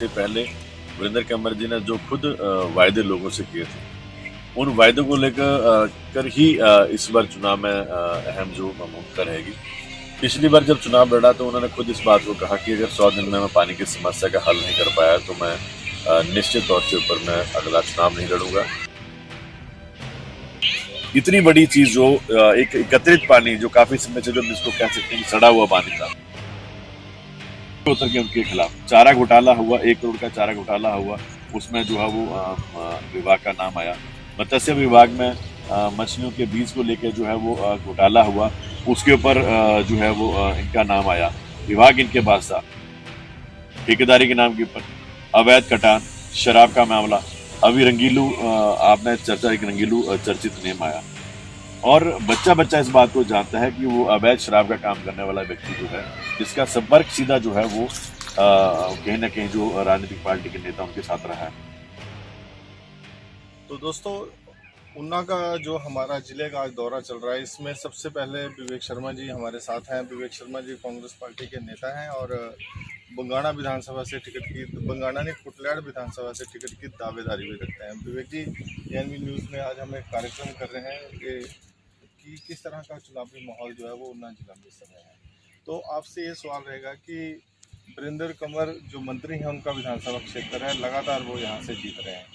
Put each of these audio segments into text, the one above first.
से पहले वीरेंद्र कंवर जी ने जो खुद वायदे लोगों से किए थे, उन वायदों को लेकर कर ही इस बार चुनाव में अहम जो भूमिका रहेगी। पिछली बार जब चुनाव लड़ा तो उन्होंने खुद इस बात को कहा कि अगर 100 दिन में मैं पानी की समस्या का हल नहीं कर पाया तो मैं निश्चित तौर से ऊपर मैं अगला चुनाव नहीं लड़ूंगा। इतनी बड़ी चीज जो एक एकत्रित पानी जो काफी समय से जो जिसको कह सकते हैं कि सड़ा हुआ पानी था, उतर के उनके खिलाफ चारा घोटाला हुआ, 1 करोड़ का चारा घोटाला हुआ। उसमें जो है वो विभाग का नाम आया। मत्स्य विभाग में मछलियों के बीज को लेकर जो है वो घोटाला हुआ, उसके ऊपर जो है वो इनका नाम आया। विभाग इनके पास था ठेकेदारी के नाम के ऊपर, अवैध कटान, शराब का मामला। अभी रंगीलू आपने चर्चा, एक रंगीलू चर्चित नेम आया और बच्चा बच्चा इस बात को जानता है कि वो अवैध शराब का काम करने वाला व्यक्ति जो है, जिसका संपर्क सीधा जो है वो कहीं ना कहीं जो राजनीतिक पार्टी के नेता उनके साथ रहा है। तो दोस्तों, ऊना का जो हमारा जिले का आज दौरा चल रहा है, इसमें सबसे पहले विवेक शर्मा जी हमारे साथ हैं। विवेक शर्मा जी कांग्रेस पार्टी के नेता हैं और बंगाणा विधानसभा से टिकट की, बंगाणा नहीं, कुटलैड़ विधानसभा से टिकट की दावेदारी भी रखते हैं। विवेक जी, एएनबी न्यूज़ में आज हम एक कार्यक्रम कर रहे हैं कि किस तरह का चुनावी माहौल जो है वो ऊना जिला में इस समय है। तो आपसे ये सवाल रहेगा कि वीरेंद्र कंवर जो मंत्री हैं, उनका विधानसभा क्षेत्र है, लगातार वो यहाँ से जीत रहे हैं,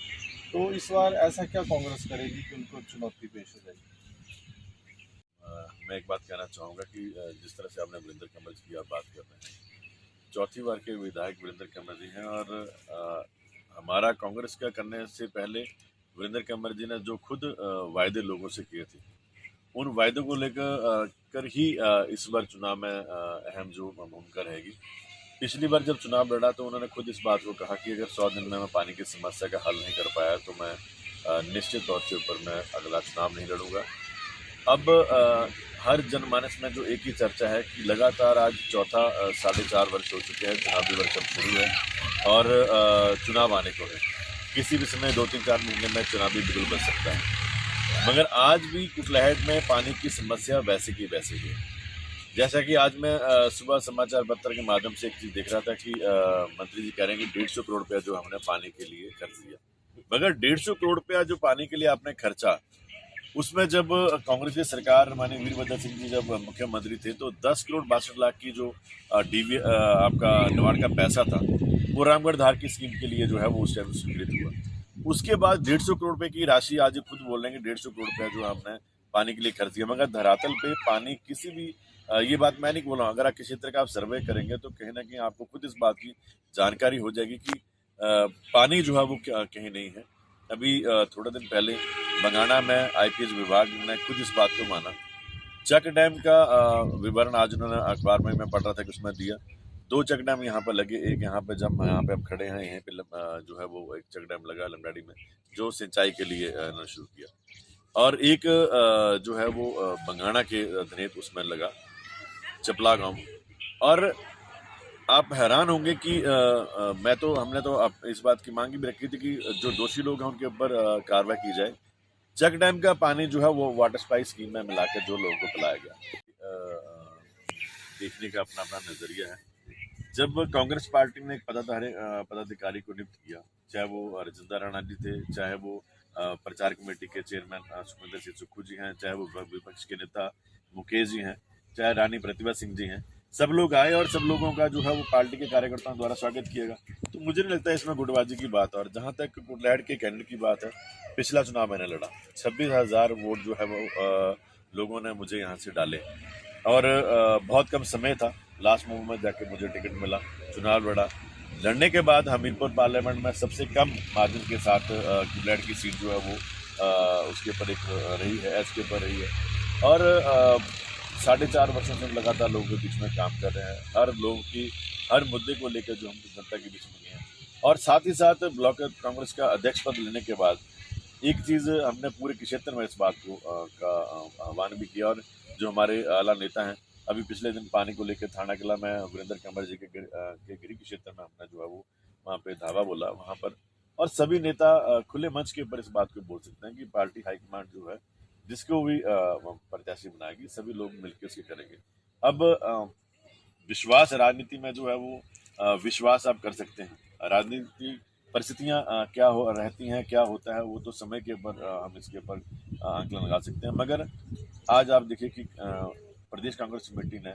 तो इस बार ऐसा क्या कांग्रेस करेगी कि उनको चुनौती पेश हो जाएगी? मैं एक बात कहना चाहूँगा कि जिस तरह से आपने वीरेंद्र कंवर जी की आप बात कर रहे हैं, चौथी बार के विधायक वीरेंद्र कंवर जी हैं और हमारा कांग्रेस का करने से पहले वीरेंद्र कंवर जी ने जो खुद वायदे लोगों से किए थे, उन वायदों को लेकर कर ही इस बार चुनाव में अहम जो भूमिका रहेगी। पिछली बार जब चुनाव लड़ा तो उन्होंने खुद इस बात को कहा कि अगर 100 दिन में मैं पानी की समस्या का हल नहीं कर पाया तो मैं निश्चित तौर से ऊपर मैं अगला चुनाव नहीं लड़ूंगा। अब हर जनमानस में जो एक ही चर्चा है कि लगातार आज चौथा 4.5 वर्ष हो चुके हैं, चुनावी वर्ष अब शुरू है और चुनाव आने को है। किसी भी समय 2-3-4 महीने में चुनावी बिगुल बच सकता है, मगर आज भी कुटलैहट में पानी की समस्या वैसे की वैसे ही है। जैसा कि आज मैं सुबह समाचार पत्र के माध्यम से एक चीज देख रहा था कि मंत्री जी कह रहे हैं कि 150 करोड़ रुपया जो हमने पानी के लिए खर्च दिया, मगर 150 करोड़ रुपया जो पानी के लिए आपने खर्चा, उसमें जब कांग्रेस की सरकार माननीय वीरभद्र सिंह जी जब मुख्यमंत्री थे तो 10 करोड़ 62 लाख की जो डीवी आपका निवाड़ का पैसा था, वो रामगढ़ धार की स्कीम के लिए जो है वो उस टाइम स्वीकृत हुआ। उसके बाद 150 करोड़ रुपए की राशि आज खुद बोल रहे हैं कि 150 करोड़ रुपया जो हमने पानी के लिए खर्च किया, मगर धरातल पे पानी किसी भी ये बात मैं नहीं बोल रहा हूँ, अगर आप किसी तरह का आप सर्वे करेंगे तो कहीं ना कहीं आपको खुद इस बात की जानकारी हो जाएगी कि पानी जो है वो कहीं नहीं है। अभी थोड़े दिन पहले बंगाणा में आईपीएस विभाग ने खुद इस बात को माना। चक डैम का विवरण आज उन्होंने अखबार में मैं पढ़ रहा था कि उसमें दिया। 2 चक डैम यहाँ पर लगे, एक यहाँ पे जब यहाँ पे हम खड़े हैं, यहाँ पे जो है वो एक चक डैम लगा लमडाड़ी में, जो सिंचाई के लिए इन्होंने शुरू किया। और एक जो है वो बंगाणा के धनेत उसमें लगा, चपला गांव। और आप हैरान होंगे कि हमने तो इस बात की मांग भी रखी थी कि जो दोषी लोग हैं उनके ऊपर कार्रवाई की जाए। चक डैम का पानी जो है वो वाटर सप्लाई स्कीम में मिलाकर जो लोगों को पिलाया गया। देखने का अपना अपना नजरिया है। जब कांग्रेस पार्टी ने एक पदाधिकारी को नियुक्त किया, चाहे वो राजेंद्र राणा जी थे, चाहे वो प्रचार कमेटी के चेयरमैन सुखविंदर सिंह सुक्खू जी हैं, चाहे वो विपक्ष के नेता मुकेश जी हैं, चाहे रानी प्रतिभा सिंह जी हैं, सब लोग आए और सब लोगों का जो है वो पार्टी के कार्यकर्ताओं द्वारा स्वागत किया गया। तो मुझे नहीं लगता है इसमें गुटबाजी की बात है। और जहां तक कुटलैहड़ के कैंडिडेट की बात है, पिछला चुनाव मैंने लड़ा, 26,000 वोट जो है वो लोगों ने मुझे यहाँ से डाले और बहुत कम समय था, लास्ट मूव में जाके मुझे टिकट मिला, चुनाव लड़ा। लड़ने के बाद हमीरपुर पार्लियामेंट में सबसे कम मार्जिन के साथ कुटलैहड़ की सीट जो है वो उसके ऊपर एक रही है, एच के ऊपर रही है। और 4.5 वर्षों से लगातार लोगों के बीच में काम कर रहे हैं, हर लोगों की हर मुद्दे को लेकर जो हम जनता के बीच में हैं। और साथ ही साथ ब्लॉक कांग्रेस का अध्यक्ष पद लेने के बाद एक चीज़ हमने पूरे क्षेत्र में इस बात को का आह्वान भी किया। और जो हमारे आला नेता हैं, अभी पिछले दिन पानी को लेकर थाना किला में वीरेंद्र कंवर जी के गिरी के क्षेत्र में हमने जो है वो वहाँ पे धावा बोला वहाँ पर। और सभी नेता खुले मंच के ऊपर इस बात को बोल सकते हैं कि पार्टी हाईकमांड जो है जिसको भी प्रत्याशी बनाएगी, सभी लोग मिलकर उसके करेंगे। अब विश्वास राजनीति में जो है वो विश्वास आप कर सकते हैं। राजनीतिक परिस्थितियाँ क्या हो रहती हैं, क्या होता है, वो तो समय के ऊपर हम इसके ऊपर आंकलन लगा सकते हैं। मगर आज आप देखिए कि प्रदेश कांग्रेस कमेटी ने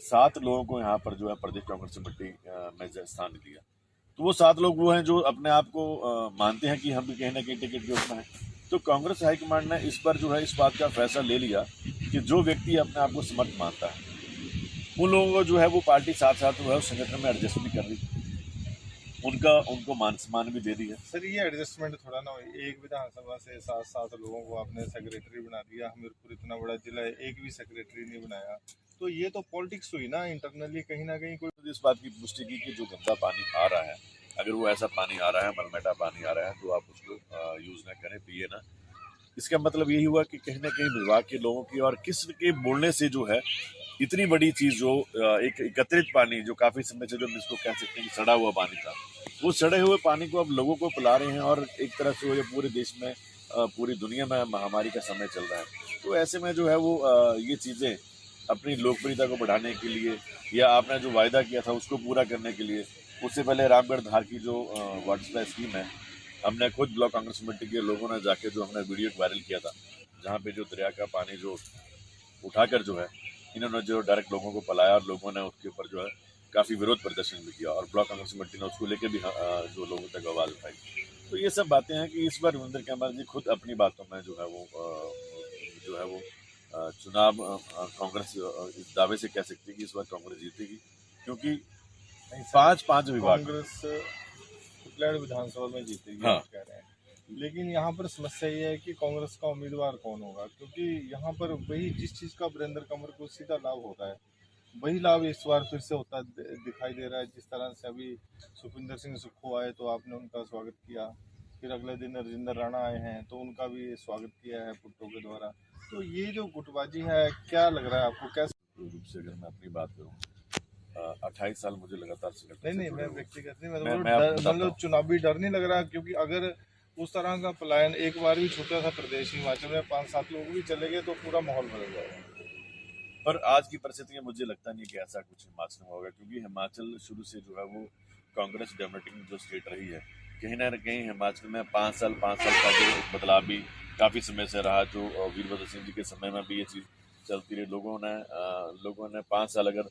7 लोगों को यहाँ पर जो है प्रदेश कांग्रेस कमेटी में स्थान दिया। तो वो 7 लोग वो हैं जो अपने आप को मानते हैं कि हम भी कहीं ना कहीं टिकट के उसमें हैं। तो कांग्रेस हाईकमांड ने इस बार जो है इस बात का फैसला ले लिया कि जो व्यक्ति अपने आप को समर्थ मानता है उन लोगों को जो है वो पार्टी साथ साथ जो है उस संगठन में एडजस्ट भी कर रही है, उनको मान सम्मान भी दे दी है। सर ये एडजस्टमेंट थोड़ा ना, एक विधानसभा से 7 लोगों को आपने सेक्रेटरी बना दिया, हमीरपुर इतना बड़ा जिला है, एक भी सेक्रेटरी नहीं बनाया, तो ये तो पॉलिटिक्स हुई ना इंटरनली कहीं ना कहीं। कोई इस बात की पुष्टि की कि जो गंदा पानी आ रहा है, अगर वो ऐसा पानी आ रहा है, मलमेटा पानी आ रहा है, तो आप उसको यूज ना करें, पिए ना। इसका मतलब यही हुआ कि कहीं ना कहीं विभाग के लोगों की और किसी के बोलने से जो है इतनी बड़ी चीज जो एक एकत्रित पानी जो काफी समय से जो इसको कह सकते हैं कि सड़ा हुआ पानी था, वो सड़े हुए पानी को अब लोगों को पिला रहे हैं और एक तरह से वो पूरे देश में पूरी दुनिया में महामारी का समय चल रहा है। तो ऐसे में जो है वो ये चीजें अपनी लोकप्रियता को बढ़ाने के लिए या आपने जो वायदा किया था उसको पूरा करने के लिए, उससे पहले रामगढ़ धार की जो वाटर सप्लाई स्कीम है, हमने खुद ब्लॉक कांग्रेस कमेटी के लोगों ने जाके जो हमने वीडियो वायरल किया था, जहाँ पे जो दरिया का पानी जो उठाकर जो है इन्होंने जो डायरेक्ट लोगों को पिलाया और लोगों ने उसके ऊपर जो है काफ़ी विरोध प्रदर्शन भी किया और ब्लॉक कांग्रेस कमेटी ने उसको लेकर भी जो लोगों तक आवाज़ उठाई। तो ये सब बातें हैं कि इस बार वीरेंद्र कंवर जी खुद अपनी बातों में जो है वो चुनाव कांग्रेस इस दावे से कह सकती है कि इस बार कांग्रेस जीतेगी, क्योंकि पांच विभाग कांग्रेस कुटलैड़ विधानसभा में जीतेगी। हाँ। कह रहे हैं, लेकिन यहाँ पर समस्या ये है कि कांग्रेस का उम्मीदवार कौन होगा, क्योंकि यहाँ पर वही जिस चीज़ का वीरेंद्र कंवर को सीधा लाभ होता है वही लाभ इस बार फिर से होता दिखाई दे रहा है। जिस तरह से अभी सुखविंदर सिंह सुक्खू आए तो आपने उनका स्वागत किया, फिर अगले दिन राजेंद्र राणा आए हैं तो उनका भी स्वागत किया है पुट्टो के द्वारा। तो ये जो गुटबाजी है, क्या लग रहा है आपको, कैसे रूप से अगर मैं अपनी बात करूँ 28 साल मुझे लगातार नहीं मैं व्यक्तिगत नहीं, मैं मतलब चुनावी डर नहीं लग रहा, क्योंकि अगर उस तरह का पलायन एक बार भी छूटा था प्रदेश हिमाचल में 5-7 लोग भी चले गए तो पूरा माहौल बदल जाएगा। पर आज की परिस्थितियां मुझे लगता नहीं कि ऐसा कुछ हिमाचल में होगा, क्योंकि हिमाचल शुरू से जो है वो कांग्रेस डेमोक्रेटिक जो स्टेट रही है, कहीं ना कहीं हिमाचल में 5 साल का जो बदलाव भी काफ़ी समय से रहा। जो वीरभद्र सिंह जी के समय में भी ये चीज़ चलती रही। लोगों ने 5 साल अगर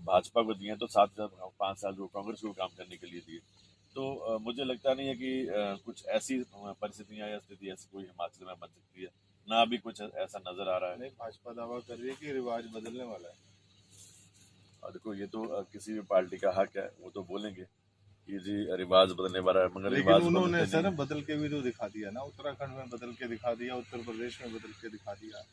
भाजपा को दिए तो 5 साल जो कांग्रेस को काम करने के लिए दिए। तो मुझे लगता नहीं है कि कुछ ऐसी परिस्थितियां या स्थिति ऐसी कोई हिमाचल में बन सकती है, ना अभी कुछ ऐसा नजर आ रहा है। नहीं, भाजपा दावा कर रही है कि रिवाज बदलने वाला है। और देखो ये तो किसी भी पार्टी का हक है, वो तो बोलेंगे कि जी रिवाज बदलने वाला है, मगर लेकिन उन्होंने सर बदल के भी तो दिखा दिया ना, उत्तराखंड में बदल के दिखा दिया, उत्तर प्रदेश में बदल के दिखा दिया।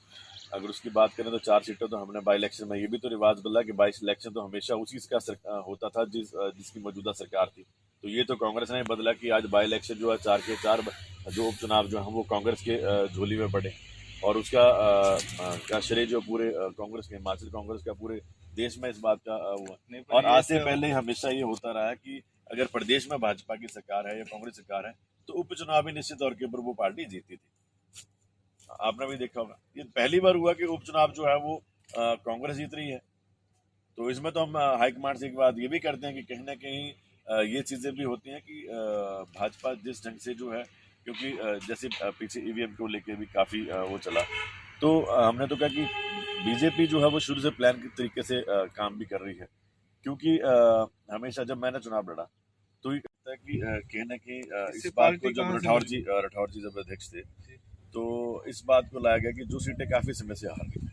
अगर उसकी बात करें तो 4 सीटों तो हमने बाई इलेक्शन में ये भी तो रिवाज बदला कि बाई इलेक्शन तो हमेशा उसी का होता था जिसकी मौजूदा सरकार थी। तो ये तो कांग्रेस ने बदला कि आज बाई इलेक्शन जो है 4 के 4 जो उपचुनाव जो है वो कांग्रेस के झोली में पड़े, और उसका का श्रेय जो पूरे कांग्रेस के, हिमाचल कांग्रेस का पूरे देश में इस बात का हुआ। और आज से पहले हमेशा ये होता रहा है कि अगर प्रदेश में भाजपा की सरकार है या कांग्रेस सरकार है तो उपचुनाव निश्चित तौर के ऊपर वो पार्टी जीतती थी। आपने भी देखा होगा, ये पहली बार हुआ कि उपचुनाव जो है वो कांग्रेस जीत रही है। तो इसमें तो हम हाईकमांड से एक बात ये भी करते हैं कि कहीं ना कहीं ये चीजें भी होती हैं कि भाजपा जिस ढंग से जो है, क्योंकि जैसे पीछे ईवीएम को लेके भी काफी वो चला, तो हमने तो कहा कि बीजेपी जो है वो शुरू से प्लान के तरीके से काम भी कर रही है। क्योंकि हमेशा जब मैंने चुनाव लड़ा तो ये कहता है कि कहीं ना कहीं इस बात को जब राठौर जी जब अध्यक्ष थे तो इस बात को लाया गया कि जो सीटें काफी समय से हार रही है,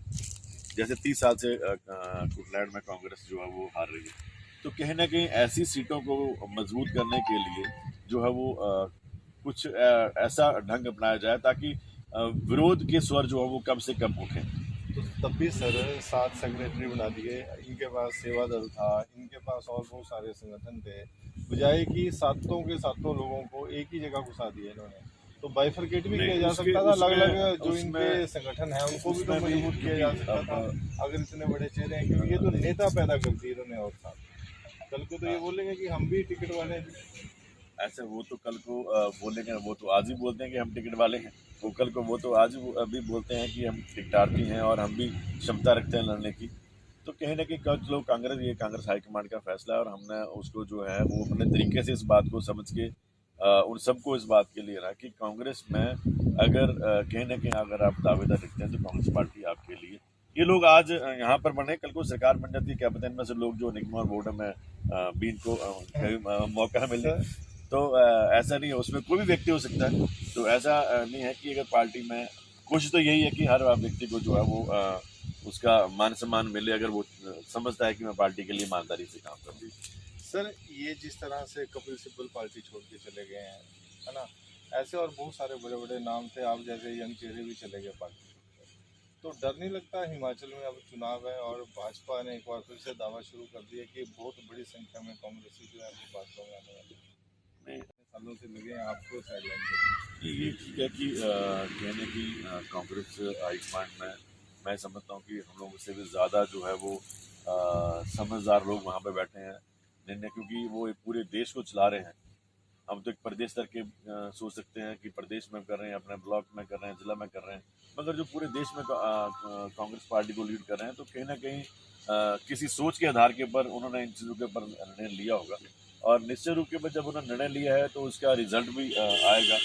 जैसे 30 साल से कुटलैड़ में कांग्रेस जो है वो हार रही है, तो कहीं ना कहीं ऐसी सीटों को मजबूत करने के लिए जो है वो कुछ ऐसा ढंग अपनाया जाए ताकि विरोध के स्वर जो है वो कम से कम उठे। तो तब भी सर 7 सेक्रेटरी बना दिए, इनके पास सेवा दल था, इनके पास और बहुत सारे संगठन थे, बजाय कि 7 के 7 लोगों को एक ही जगह घुसा दिया इन्होंने। तो बाइफरकेट भी किया जा सकता था, अलग अलग जो इनके संगठन है उनको भी तो मजबूत किया जा सकता था अगर इतने बड़े चेहरे हैं, क्योंकि ये तो नेता पैदा कर दिए इन्होंने। और साथ कल को तो ये बोलेंगे कि हम भी टिकट वाले हैं। ऐसे वो तो कल को बोलेंगे, वो तो आज ही बोलते हैं कि हम टिकट वाले हैं, वो कल को वो तो आज अभी बोलते हैं कि हम टिकटार्थी हैं और हम भी क्षमता रखते हैं लड़ने की। तो कहीं ना कहीं कुछ लोग कांग्रेस हाईकमांड का फैसला है और हमने उसको जो है वो अपने तरीके से इस बात को समझ के उन सबको इस बात के लिए रहा कि कांग्रेस में अगर कहीं ना कहीं अगर आप दावेदार दिखते हैं तो कांग्रेस पार्टी आपके लिए, ये लोग आज यहाँ पर बने, कल को सरकार बन जाती है, क्या पता इनमें से लोग जो निगम और बोर्ड में बीन को मौका मिले, तो ऐसा नहीं है, उसमें कोई भी व्यक्ति हो सकता है। तो ऐसा नहीं है कि अगर पार्टी में कोशिश तो यही है कि हर व्यक्ति को जो है वो उसका मान सम्मान मिले, अगर वो समझता है कि मैं पार्टी के लिए ईमानदारी से काम करूँ। सर, ये जिस तरह से कपिल सिब्बल पार्टी छोड़ के चले गए हैं, है ना, ऐसे और बहुत सारे बड़े बड़े नाम थे, आप जैसे यंग चेहरे भी चले गए पार्टी छोड़कर, तो डर नहीं लगता हिमाचल में अब चुनाव है और भाजपा ने एक बार फिर से दावा शुरू कर दिया कि बहुत बड़ी संख्या में कांग्रेसी जो है वो भाजपा में आने वाले हैं? सालों से लगे हैं आपको साइडलाइन ये ठीक है कि कहने की कांग्रेस हाईकमांड में मैं समझता हूँ कि हम लोगों से भी ज़्यादा जो है वो समझदार लोग वहाँ पे बैठे हैं निर्णय, क्योंकि वो एक पूरे देश को चला रहे हैं। हम तो एक प्रदेश स्तर के सोच सकते हैं कि प्रदेश में कर रहे हैं, अपने ब्लॉक में कर रहे हैं, जिला में कर रहे हैं, मगर जो पूरे देश में कांग्रेस पार्टी को लीड कर रहे हैं, तो कहीं ना कहीं किसी सोच के आधार के ऊपर उन्होंने इन चीज़ों के ऊपर निर्णय लिया होगा, और निश्चित रूप के ऊपर जब उन्होंने निर्णय लिया है तो उसका रिजल्ट भी आएगा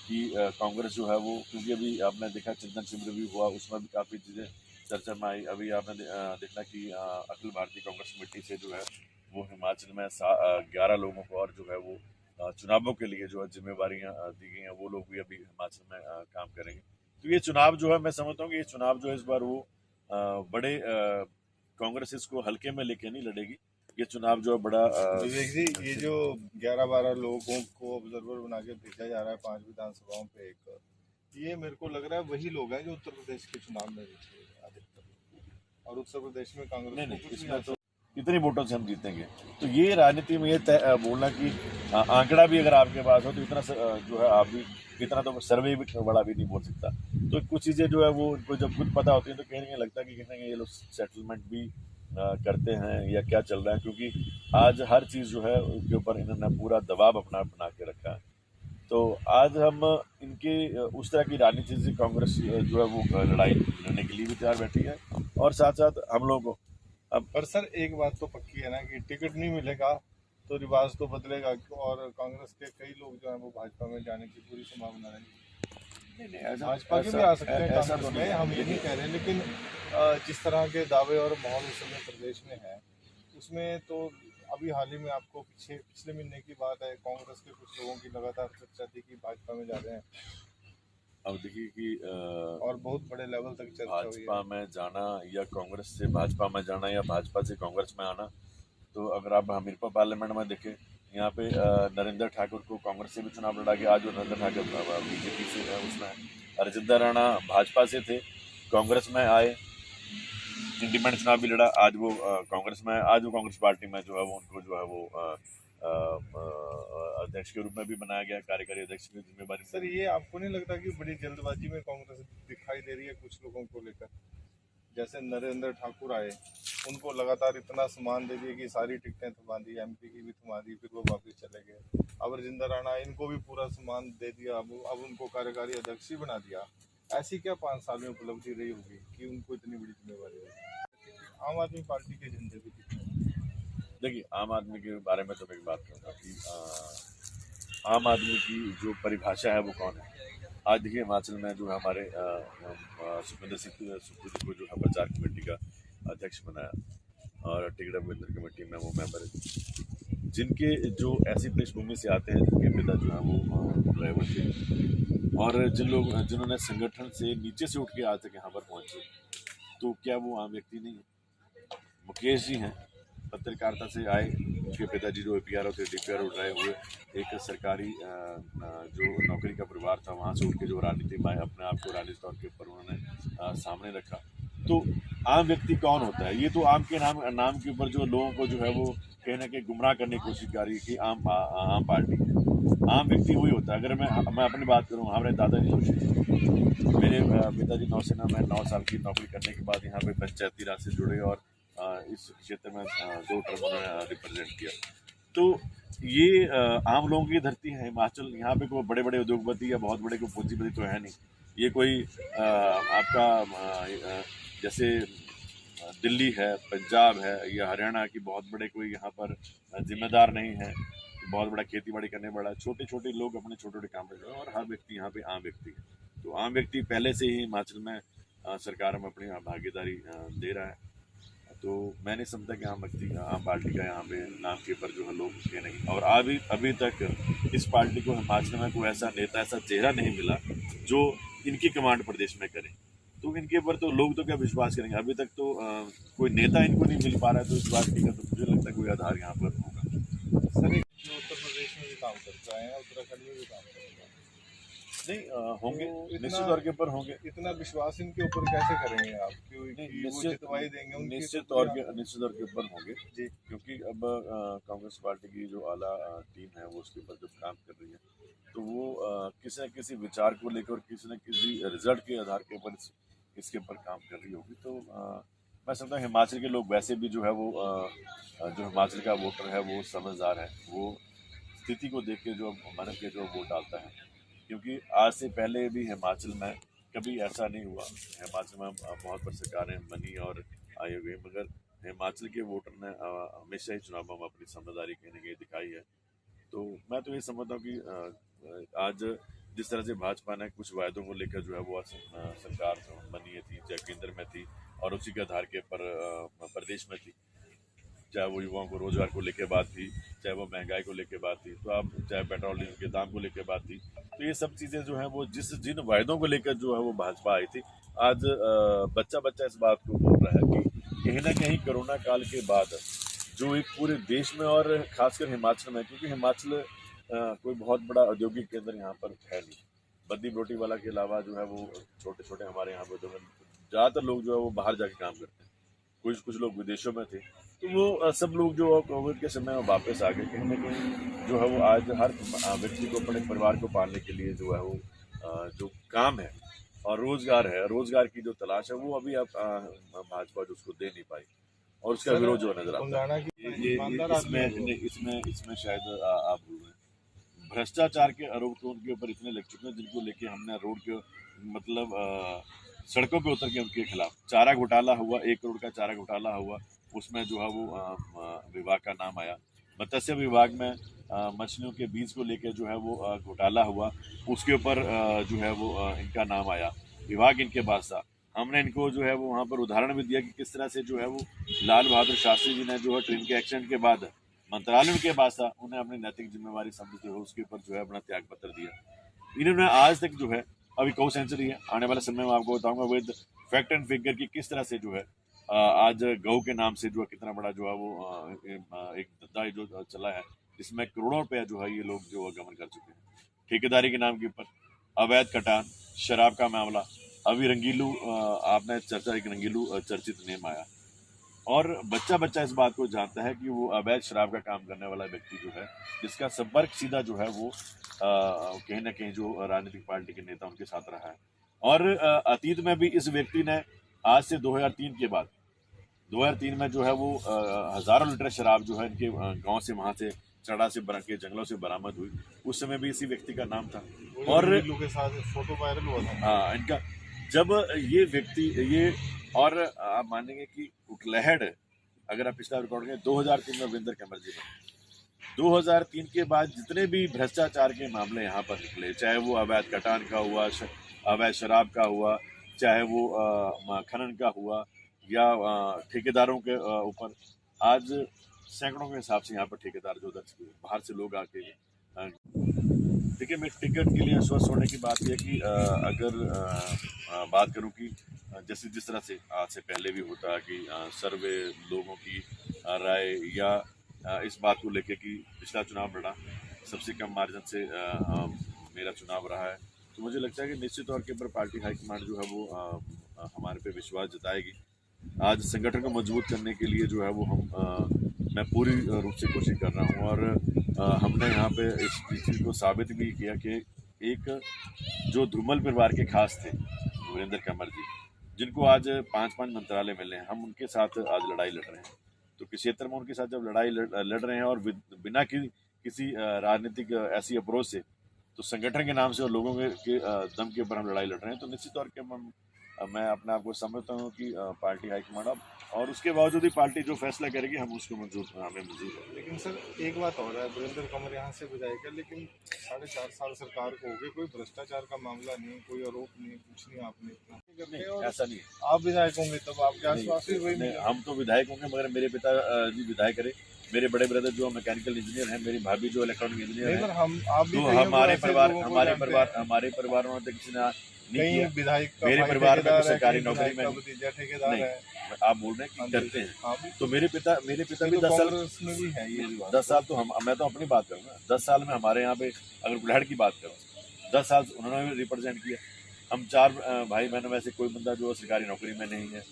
कि कांग्रेस जो है वो, क्योंकि अभी आपने देखा चिंतन शिविर भी हुआ, उसमें भी काफ़ी चीज़ें चर्चा में आई। अभी आपने देखा कि अखिल भारतीय कांग्रेस कमेटी से जो है वो हिमाचल में 11 लोगों को और जो है वो चुनावों के लिए जो है जिम्मेवारियां दी गई हैं, वो लोग भी अभी हिमाचल में काम करेंगे। तो ये चुनाव जो है, मैं समझता हूँ कि ये चुनाव जो है इस बार वो बड़े कांग्रेस इसको हल्के में लेके नहीं लड़ेगी। ये चुनाव जो है बड़ा विवेक जी, ये जो 11-12 लोगों को ऑब्जर्वर बना के भेजा जा रहा है 5 विधानसभाओं पे एक, ये मेरे को लग रहा है वही लोग हैं जो उत्तर प्रदेश के चुनाव में जीते अधिकतर, और उत्तर प्रदेश में कांग्रेस नहीं को नहीं, कुछ इसमें तो कितने वोटों से हम जीतेंगे, तो ये राजनीति में ये बोलना कि आंकड़ा भी अगर आपके पास हो तो इतना जो है आप भी इतना तो सर्वे भी बड़ा भी नहीं बोल सकता। तो कुछ चीज़ें जो है वो उनको जब खुद पता होती है तो कहीं नहीं लगता कि कहीं ये लोग सेटलमेंट भी करते हैं या क्या चल रहा है, क्योंकि आज हर चीज़ जो है उसके ऊपर इन्होंने पूरा दबाव अपना बना के रखा है। तो आज हम इनके उस तरह की राजनीति से कांग्रेस जो है वो लड़ाई लड़ने के लिए भी तैयार बैठी है, और साथ साथ हम लोगों को अब पर सर एक बात तो पक्की है ना कि टिकट नहीं मिलेगा तो रिवाज तो बदलेगा, और कांग्रेस के कई लोग जो है वो भाजपा में जाने की पूरी संभावना है। भाजपा के भी आ सकते हैं कांग्रेस में, हम ये नहीं कह रहे, लेकिन जिस तरह के दावे और माहौल इस समय प्रदेश में है उसमें तो अभी हाल ही में आपको पिछले महीने की बात है, कांग्रेस के कुछ लोगों की लगातार चर्चा थी कि भाजपा में जा रहे हैं। अब देखिए कि और बहुत बड़े लेवल तक चर्चा हुई है। भाजपा में जाना या कांग्रेस से भाजपा में जाना या भाजपा से कांग्रेस में आना, तो अगर आप हमीरपुर पार्लियामेंट में देखें, यहाँ पे नरेंद्र ठाकुर को कांग्रेस से भी चुनाव लड़ा गया, आज वो नरेंद्र ठाकुर बीजेपी से उसमें, राजेंद्र राणा भाजपा से थे, कांग्रेस में आए, इंडिपेंडेंट चुनाव भी लड़ा, आज वो कांग्रेस में, आज वो कांग्रेस पार्टी में जो है वो उनको जो है वो अध्यक्ष के रूप में भी बनाया गया, कार्यकारी अध्यक्ष की जिम्मेदारी। सर, ये आपको नहीं लगता कि बड़ी जल्दबाजी में कांग्रेस दिखाई दे रही है कुछ लोगों को लेकर? जैसे नरेंद्र ठाकुर आए, उनको लगातार इतना सम्मान दे दिया कि सारी टिकटें थमा दी, एमपी की भी थमा दी, फिर वो वापस चले गए। अब राजेंद्र राणा, इनको भी पूरा सम्मान दे दिया, अब उनको कार्यकारी अध्यक्ष ही बना दिया। ऐसी क्या 5 साल में उपलब्धि रही होगी कि उनको इतनी बड़ी जिम्मेवारी है? आम आदमी पार्टी के झंडे भी दिखते हैं। देखिए, आम आदमी के बारे में तो मैं एक बात कहूँगा कि आम आदमी की जो परिभाषा है वो कौन है। आज देखिए हिमाचल में जो है हमारे सुखविंदर सुक्खू को जो है प्रचार कमेटी का अध्यक्ष बनाया, और टिकट अभिनंदन कमेटी में वो मेंबर है, जिनके जो ऐसी पृष्ठभूमि से आते हैं, जिनके पिता जो है वो ड्राइवर थे, और जिन्होंने संगठन से नीचे से उठ के आज तक यहाँ पर पहुँचे, तो क्या वो आम व्यक्ति नहीं है? मुकेश जी हैं, पत्रकारिता से आए, उनके पिताजी जो APR थे, DPR उठाए हुए, एक सरकारी जो नौकरी का परिवार था, वहाँ से उठ के जो राजनीति में अपने आप को राजनीतिक तौर के ऊपर उन्होंने सामने रखा। तो आम व्यक्ति कौन होता है? ये तो आम के नाम के ऊपर जो लोगों को जो है वो कहीं ना कहीं गुमराह करने की कोशिश कर रही है कि आम पार्टी है। आम व्यक्ति वही होता है। अगर मैं अपनी बात करूँ, हमारे दादाजी जोशी, मेरे पिताजी नौसेना में 9 साल की नौकरी करने के बाद यहाँ पे पंचायती राज से जुड़े, और इस क्षेत्र में 2 टर्म उन्होंने रिप्रेजेंट किया। तो ये आम लोगों की धरती है हिमाचल। यहाँ पे कोई बड़े बड़े उद्योगपति या बहुत बड़े कोई पूंजीपति तो है नहीं। ये कोई आपका जैसे दिल्ली है, पंजाब है या हरियाणा की बहुत बड़े कोई यहाँ पर जिम्मेदार नहीं है, बहुत बड़ा खेती बाड़ी करने वाला, छोटे छोटे लोग अपने छोटे छोटे काम कर रहे हैं और हर व्यक्ति यहाँ पे आम व्यक्ति है। तो आम व्यक्ति पहले से ही हिमाचल में सरकार में अपनी भागीदारी दे रहा है। तो मैं नहीं समझता कि आम पार्टी का यहाँ पे नाम के ऊपर जो है लोग थे नहीं, और अभी तक इस पार्टी को हिमाचल में कोई ऐसा नेता, ऐसा चेहरा नहीं मिला जो इनकी कमांड प्रदेश में करे। तो इनके ऊपर तो लोग तो क्या विश्वास करेंगे। अभी तक तो कोई नेता इनको नहीं मिल पा रहा है, तो इस बात का तो मुझे लगता है कोई आधार यहाँ पर होगा। सर एक जो उत्तर प्रदेश में भी काम करता है, उत्तराखंड में भी काम करता है, नहीं होंगे, तो निश्चित तौर के ऊपर होंगे। इतना विश्वास इनके ऊपर कैसे करेंगे आप कि वो जितवाई देंगे उनकी? निश्चित तौर के ऊपर होंगे जी, क्योंकि अब कांग्रेस पार्टी की जो आला टीम है वो उसके ऊपर जब काम कर रही है, तो वो किसी न किसी विचार को लेकर और किसी न किसी रिजल्ट के आधार के ऊपर इसके ऊपर काम कर रही होगी। तो मैं समझता हूँ हिमाचल के लोग वैसे भी जो है वो जो हिमाचल का वोटर है वो समझदार है, वो स्थिति को देख के जो मन के जो वोट डालता है। क्योंकि आज से पहले भी हिमाचल में कभी ऐसा नहीं हुआ। हिमाचल में बहुत बार सरकारें बनी और आई हुई, मगर हिमाचल के वोटर ने हमेशा ही चुनावों में अपनी समझदारी कहीं न कहीं दिखाई है। तो मैं तो ये समझता हूँ कि आज जिस तरह से भाजपा ने कुछ वायदों को लेकर जो है वो सरकार बनी थी, चाहे केंद्र में थी और उसी के आधार के पर प्रदेश में थी, चाहे वो युवाओं को रोजगार को लेकर बात थी, चाहे वो महंगाई को लेकर बात थी, तो अब चाहे पेट्रोल डीजल के दाम को लेकर बात थी, तो ये सब चीज़ें जो हैं वो जिन वायदों को लेकर जो है वो भाजपा आई थी, आज बच्चा बच्चा इस बात को बोल रहा है कि कहीं ना कहीं कोरोना काल के बाद जो एक पूरे देश में और खासकर हिमाचल में, क्योंकि हिमाचल कोई बहुत बड़ा औद्योगिक केंद्र यहाँ पर है नहीं, बद्दी बरोटी वाला के अलावा जो है वो छोटे छोटे हमारे यहाँ पर ज़्यादातर लोग जो है वो बाहर जाके काम करते हैं, कुछ लोग विदेशों में थे, तो वो सब लोग जो कोविड के समय में वापस आ गए। कहीं ना कहीं जो है वो आज हर व्यक्ति को अपने परिवार को पालने के लिए जो है वो जो काम है और रोजगार की जो तलाश है वो अभी अब भाजपा जो उसको दे नहीं पाई और उसका विरोध जो नजर आता है। इसमें शायद आप भूल रहे हैं, भ्रष्टाचार के आरोप तो उनके ऊपर इतने लग चुके हैं जिनको लेके हमने रोड के मतलब सड़कों पे उतर के उनके खिलाफ चारा घोटाला हुआ, 1 करोड़ का चारा घोटाला हुआ, उसमें जो है वो विभाग का नाम आया। मत्स्य विभाग में मछलियों के बीज को लेकर जो है वो घोटाला हुआ, उसके ऊपर जो है वो इनका नाम आया, विभाग इनके पास था। हमने इनको जो है वो वहाँ पर उदाहरण भी दिया कि किस तरह से जो है वो लाल बहादुर शास्त्री जी ने जो है ट्रेन के एक्सीडेंट के बाद मंत्रालय उनके पास था, उन्हें अपनी नैतिक जिम्मेवारी समझते हुए उसके ऊपर जो है अपना त्याग पत्र दिया। इन्होंने आज तक जो है अभी गौ सेंचुरी है, आने वाले समय में आपको बताऊंगा विद फैक्ट एंड फिगर की किस तरह से जो है आज गौ के नाम से जो है कितना बड़ा जो है वो एक धंधा जो चला है, इसमें करोड़ों रुपया जो है ये लोग जो गमन कर चुके हैं। ठेकेदारी के नाम के ऊपर अवैध कटान, शराब का मामला, अभी रंगीलू आपने चर्चा, एक रंगीलू चर्चित नेम आया और बच्चा इस बात को जानता है कि वो अवैध शराब का काम करने वाला व्यक्ति जो है, जिसका संपर्क सीधा जो है वो कहीं ना कहीं जो राजनीतिक पार्टी के नेता उनके साथ रहा है। और अतीत में भी इस व्यक्ति ने आज से 2003 के बाद 2003 में जो है वो हजारों लीटर शराब जो है इनके गांव से वहां से चढ़ा से के जंगलों से बरामद हुई, उस समय भी इसी व्यक्ति का नाम था और के साथ फोटो वायरल हुआ था। हाँ, इनका जब ये व्यक्ति ये और आप मानेंगे कि उकलहड़, अगर आप पिछला रिकॉर्ड करें 2003 में वीरेंद्र कंवर जी ने 2003 के बाद जितने भी भ्रष्टाचार के मामले यहाँ पर निकले, चाहे वो अवैध कटान का हुआ, अवैध शराब का हुआ, चाहे वो खनन का हुआ या ठेकेदारों के ऊपर, आज सैकड़ों के हिसाब से यहाँ पर ठेकेदार जो दर्ज किए, बाहर से लोग आके देखिए। मैं टिकट के लिए स्वस्थ होने की बात यह कि अगर बात करूं कि जैसे जिस तरह से आज से पहले भी होता है कि सर्वे लोगों की राय या इस बात को लेके कि पिछला चुनाव लड़ा सबसे कम मार्जिन से मेरा चुनाव रहा है, तो मुझे लगता है कि निश्चित तौर के ऊपर पार्टी हाईकमान जो है वो हमारे पे विश्वास जताएगी। आज संगठन को मजबूत करने के लिए जो है वो मैं पूरी रूप से कोशिश कर रहा हूँ और हमने यहाँ पे इस चीज़ को साबित भी किया कि एक जो धूमल परिवार के खास थे वीरेंद्र कंवर जी, जिनको आज 5 मंत्रालय मिले हैं, हम उनके साथ आज लड़ाई लड़ रहे हैं। तो किसी क्षेत्र में उनके साथ जब लड़ाई लड़ रहे हैं और बिना किसी राजनीतिक ऐसी अप्रोच से, तो संगठन के नाम से और लोगों के दम के ऊपर हम लड़ाई लड़ रहे हैं, तो निश्चित तौर पर हम मैं अपने आप को समझता हूँ कि पार्टी हाईकमांड अब और उसके बावजूद भी पार्टी जो फैसला करेगी हम उसको हमें मंजूर है। लेकिन सर एक बात और है, वीरेंद्र कंवर यहाँ से विधायक है, लेकिन 4.5 साल सरकार को हो गए, कोई भ्रष्टाचार का मामला नहीं, कोई आरोप नहीं, कुछ नहीं, आपने इतना करते नहीं, और ऐसा नहीं है। आप विधायक होंगे तब आपके आसपास भी वही नहीं, हम तो विधायक होंगे मगर मेरे पिता जी विधायक रहे, मेरे बड़े ब्रदर जो मैकेनिकल इंजीनियर हैं, मेरी भाभी जो इलेक्ट्रॉनिक इंजीनियर नहीं, है। पर हम आप भी तो कहीं हमारे ऐसे परिवार लोगों को हमारे जानते परिवार हैं। हमारे परिवार में तो किसी ने नहीं कहीं किया। विधायक का मेरे भाई परिवार में ठेकेदार तो है, सरकारी कहीं नौकरी विधायक में का भतीजा ठेकेदार नहीं, है। आप बोल रहे हैं हाँ कि जी, करते हैं। हाँ भी तो मेरे पिता भी ये 10 तो साल कांग्रेस में भी है ये बात। 10 साल तो मैं तो अपनी बात करूँगा, 10 साल में हमारे यहाँ पे अगर बुढ़ाड़ की बात करूँ 10 साल उन्होंने रिप्रेजेंट किया। हम 4 भाई बहनों में से कोई बंदा जो सरकारी नौकरी में नहीं है,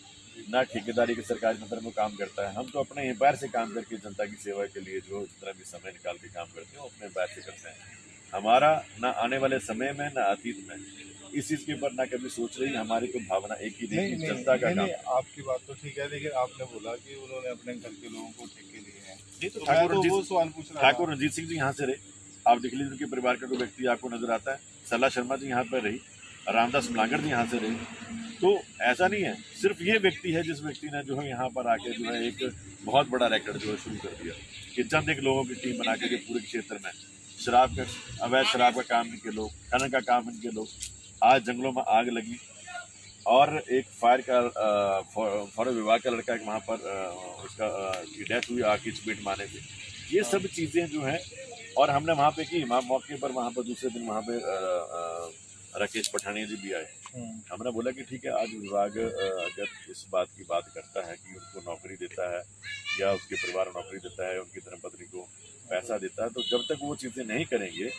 ना ठेकेदारी के सरकारी दफ्तर में काम करता है। हम तो अपने एम्पायर से काम करके जनता की सेवा के लिए जो जितना भी समय निकाल के काम करते हैं वो अपने एम्पायर से करते हैं। हमारा ना आने वाले समय में ना अतीत में इस चीज़ के ऊपर ना कभी सोच रही, हमारी तो भावना एक ही थी कि जनता का काम। आपकी बात तो ठीक है, लेकिन आपने बोला कि उन्होंने अपने घर के लोगों को ठेके लिए हैं। नहीं तो तो मैं तो वो सवाल पूछ रहा था। ठाकुर रणजीत सिंह जी यहाँ से रहे, आप देख लीजिए उनके परिवार का कोई व्यक्ति आपको नजर आता है। सरला शर्मा जी यहाँ पर रही, रामदास मलांगर जी यहाँ से रहे। तो ऐसा नहीं है सिर्फ ये व्यक्ति है जिस व्यक्ति ने जो है यहाँ पर आके जो है एक बहुत बड़ा रिकॉर्ड जो है शुरू कर दिया कि चंद एक लोगों की टीम बना के पूरे क्षेत्र में शराब का अवैध शराब का काम इनके लोग, खनन का काम इनके लोग, आज जंगलों में आग लगी और एक फायर का फॉरेस्ट विभाग का लड़का वहाँ पर उसका डेथ हुई आग की चपेट मारने से। ये सब चीज़ें जो हैं और हमने वहाँ पे की मौके पर वहाँ पर दूसरे दिन वहाँ पे राकेश पठानिया जी भी आए। हमने बोला कि ठीक है आज विभाग अगर इस बात की बात करता है कि उनको नौकरी देता है या उसके परिवार को नौकरी देता है, उनकी धर्मपत्नी को पैसा देता है, तो जब तक वो चीज़ें नहीं करेंगे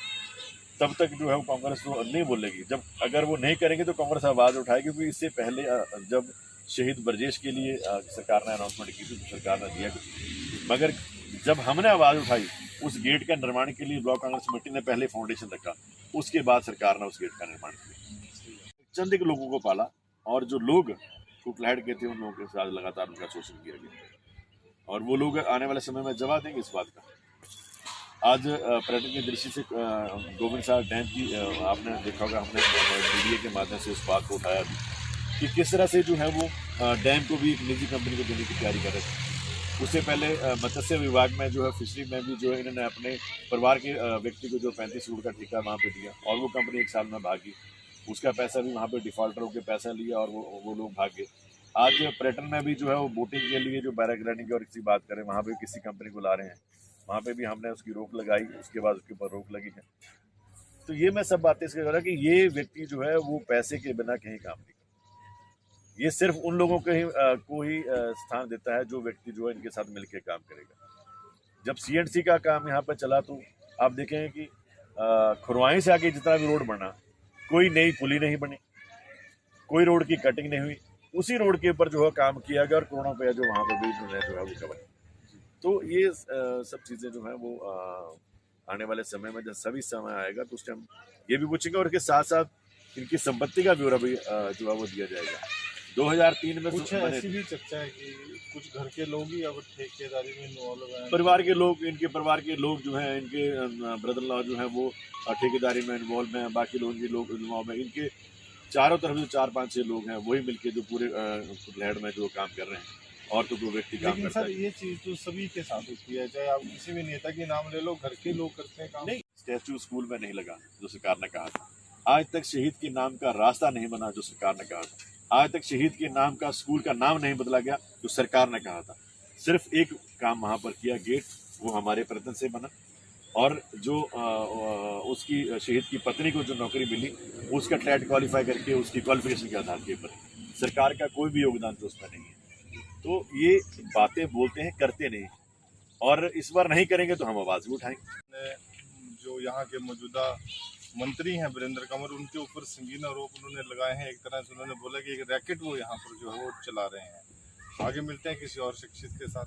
तब तक जो है वो कांग्रेस तो नहीं बोलेगी। जब अगर वो नहीं करेंगे तो कांग्रेस आवाज़ उठाएगी, क्योंकि इससे पहले जब शहीद ब्रजेश के लिए सरकार ने अनाउंसमेंट की थी तो सरकार ने दिया कुछ, मगर जब हमने आवाज़ उठाई उस गेट का निर्माण के लिए ब्लॉक कांग्रेस कमेटी ने पहले फाउंडेशन रखा, उसके बाद सरकार ने उस गेट का निर्माण किया। चंद एक लोगों को पाला और जो लोग कुटलैहड़ के थे उन लोगों के साथ लगातार उनका शोषण किया गया और वो लोग आने वाले समय में जवाब देंगे इस बात का। आज पर्यटन की दृष्टि से गोविंद सागर डैम की आपने देखा होगा, हमने मीडिया के माध्यम से उस बात को उठाया कि किस तरह से जो है वो डैम को भी एक निजी कंपनी को देने की तैयारी कर रहे थे। उससे पहले मत्स्य विभाग में जो है फिशरी में भी जो है इन्होंने अपने परिवार के व्यक्ति को जो 35 करोड़ का ठेका वहाँ पे दिया और वो कंपनी 1 साल में भागी, उसका पैसा भी वहाँ पे डिफॉल्टर होकर पैसा लिया और वो लोग भाग गए। आज पर्यटन में भी जो है वो बोटिंग के लिए जो पैराग्लाइडिंग की और किसी बात करें वहाँ पे किसी कंपनी को ला रहे हैं, वहाँ पे भी हमने उसकी रोक लगाई, उसके बाद उसके ऊपर रोक लगी है। तो ये मैं सब बातें इसलिए कर रहा कि ये व्यक्ति जो है वो पैसे के बिना कहीं काम नहीं करता। ये सिर्फ उन लोगों को ही स्थान देता है जो व्यक्ति जो है इनके साथ मिलकर काम करेगा। जब CNC का काम यहाँ पर चला तो आप देखेंगे कि खुरवाई से आगे जितना भी रोड बना, कोई नई पुली नहीं बनी, कोई रोड की कटिंग नहीं हुई, उसी रोड के ऊपर जो है काम किया गया और करोड़ों रुपया जो वहाँ पर भी जो है वो कवर। तो ये सब चीज़ें जो है वो आने वाले समय में जब सभी समय आएगा तो उस टाइम ये भी पूछेंगे और इसके साथ साथ इनकी संपत्ति का ब्यौरा भी जो है वो दिया जाएगा। 2003 में कुछ ऐसी भी चर्चा है कि कुछ घर के लोग ही अब ठेकेदारी में इन्वॉल्व हैं, परिवार के लोग, इनके परिवार के लोग जो हैं, इनके ब्रदर लॉ जो है वो ठेकेदारी में इन्वॉल्व हैं, बाकी लोग इन्वॉल्व हैं। इनके चारों तरफ जो 4-5-6 लोग हैं वही मिलके जो पूरे कुटलैहड़ में जो काम कर रहे हैं और तो कोई व्यक्ति काम करता है। लेकिन सर ये चीज़ तो सभी के साथ होती है, चाहे आप किसी भी नेता की नाम ले लो, घर के लोग करते हैं काम। नहीं, स्टैचू स्कूल में नहीं लगा जो सरकार ने कहा था, आज तक शहीद के नाम का रास्ता नहीं बना जो सरकार ने कहा था, आज तक शहीद के नाम का स्कूल का नाम नहीं बदला गया जो सरकार ने कहा था। सिर्फ एक काम वहाँ पर किया, गेट वो हमारे प्रयत्न से बना और जो उसकी शहीद की पत्नी को जो नौकरी मिली उसका ट्रेड क्वालिफाई करके उसकी क्वालिफिकेशन के आधार के ऊपर, सरकार का कोई भी योगदान तो उसमें नहीं है। तो ये बातें बोलते हैं, करते नहीं, और इस बार नहीं करेंगे तो हम आवाज़ भी उठाएंगे। जो यहाँ के मौजूदा मंत्री हैं वीरेंद्र कंवर, उनके ऊपर संगीन आरोप उन्होंने लगाए हैं। एक तरह से उन्होंने बोला कि एक रैकेट वो यहाँ पर जो है वो चला रहे हैं। आगे मिलते हैं किसी और शिक्षित के साथ।